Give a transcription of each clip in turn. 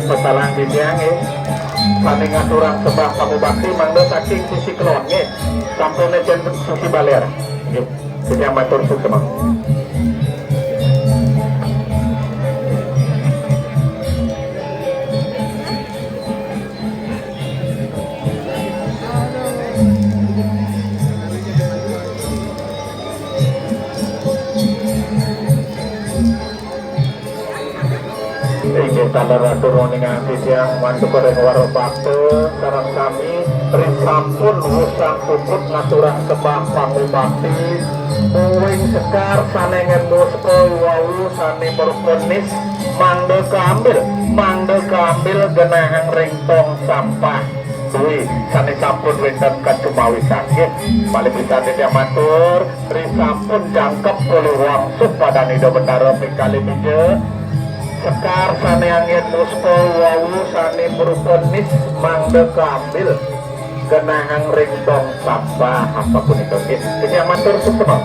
Pesalang didiange saning ngaturang sebah pamubakti mangga saking sisi kelon nggih sampune jen sisi baler nggih jadi matur sukses. Tanda ratur dengan yang mantu koreng waro bakte sarang kami risampun usang puput naturang sebah pamubakti uwing sekar sanengen muspol wawu sani berpenis mangde keambil genahang ringtong sampah duwi sani sampun wenten kacumawi sakit balik bisa dia matur risampun jangkep peluang pada nido bendara pikali bije sekar sane angin muspol wawu sane berupenis mangde keambil genahang ringtong sampah apapun itu ini amatur semua.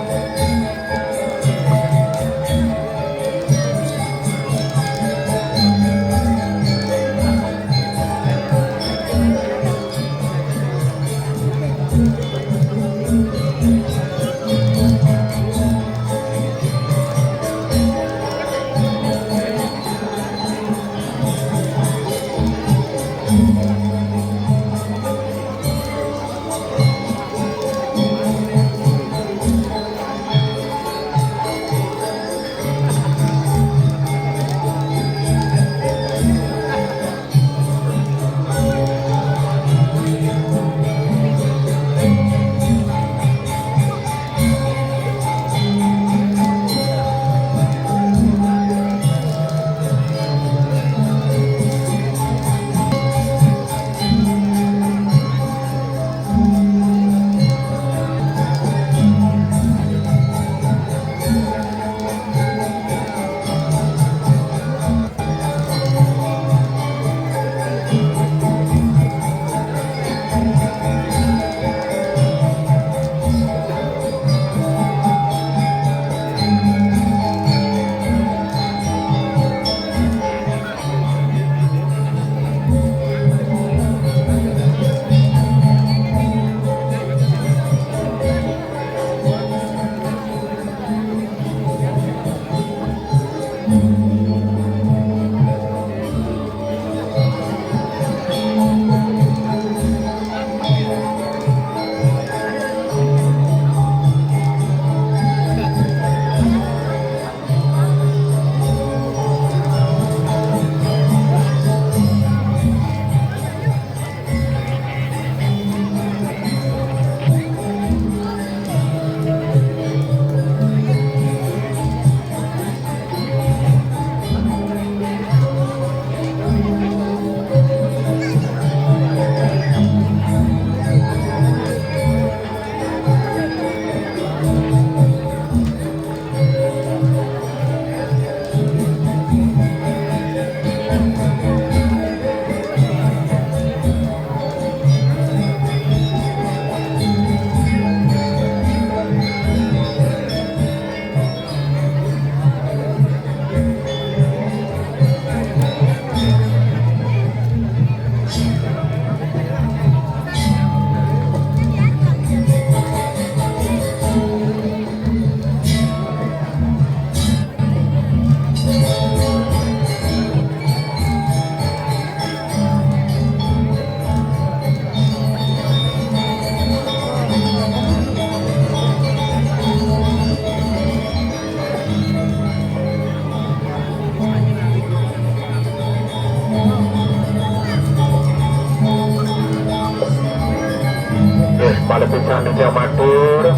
Palepisan di Jamatur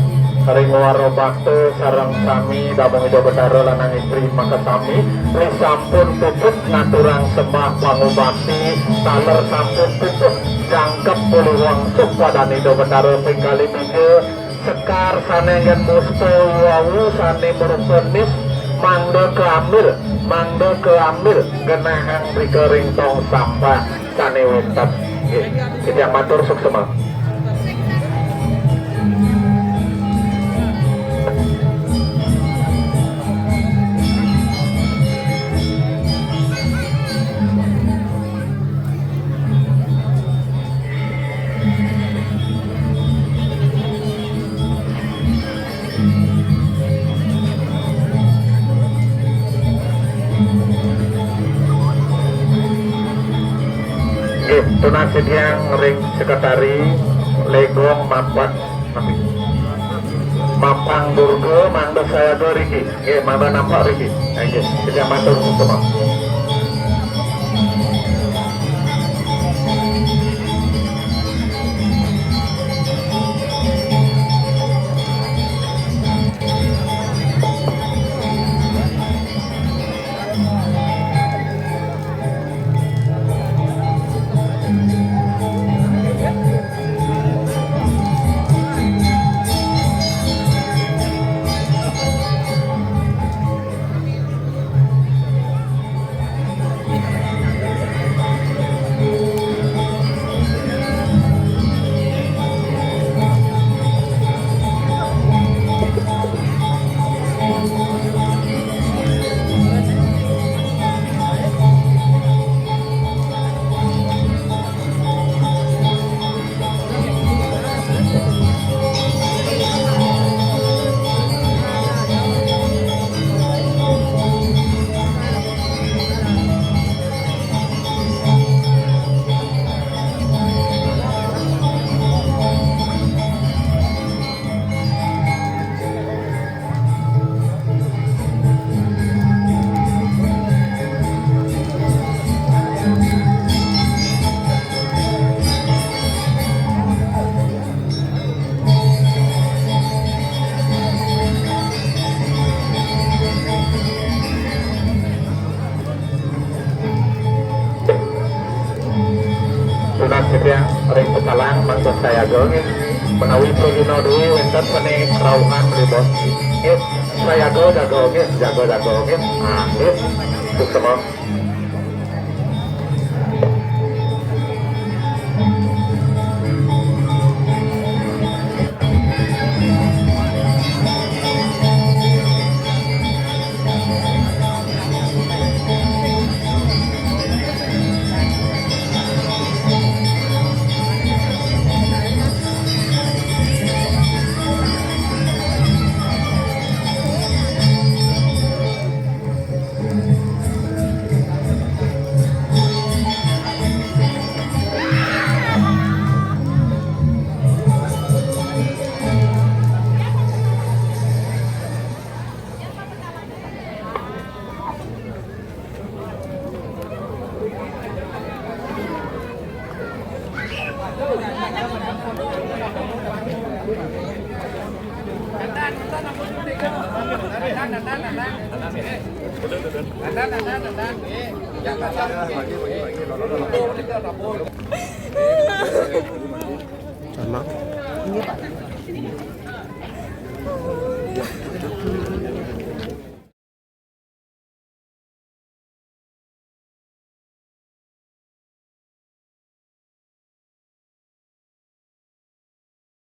ring warobakte sareng sami damung ida betara lanang istri maka sami ring sampun puput ngaturang sembah pangubakti taler sampun puput jangkep puluh wangsup pada ida betara pinggali tiga sekar sanengen musto wawu sane merupenis mangdo keambil genahang rikering tong sampah sane wetat kita matur suksema. Tunasid yang ring sekretari legong mampang burgo mangda saya do Riki mangda nampak Riki tidak matur semua. yang ring pesalang mangsa saya gongin menawi progino dui wenten pene kerauhan ribos saya go jagongin untuk semua sama.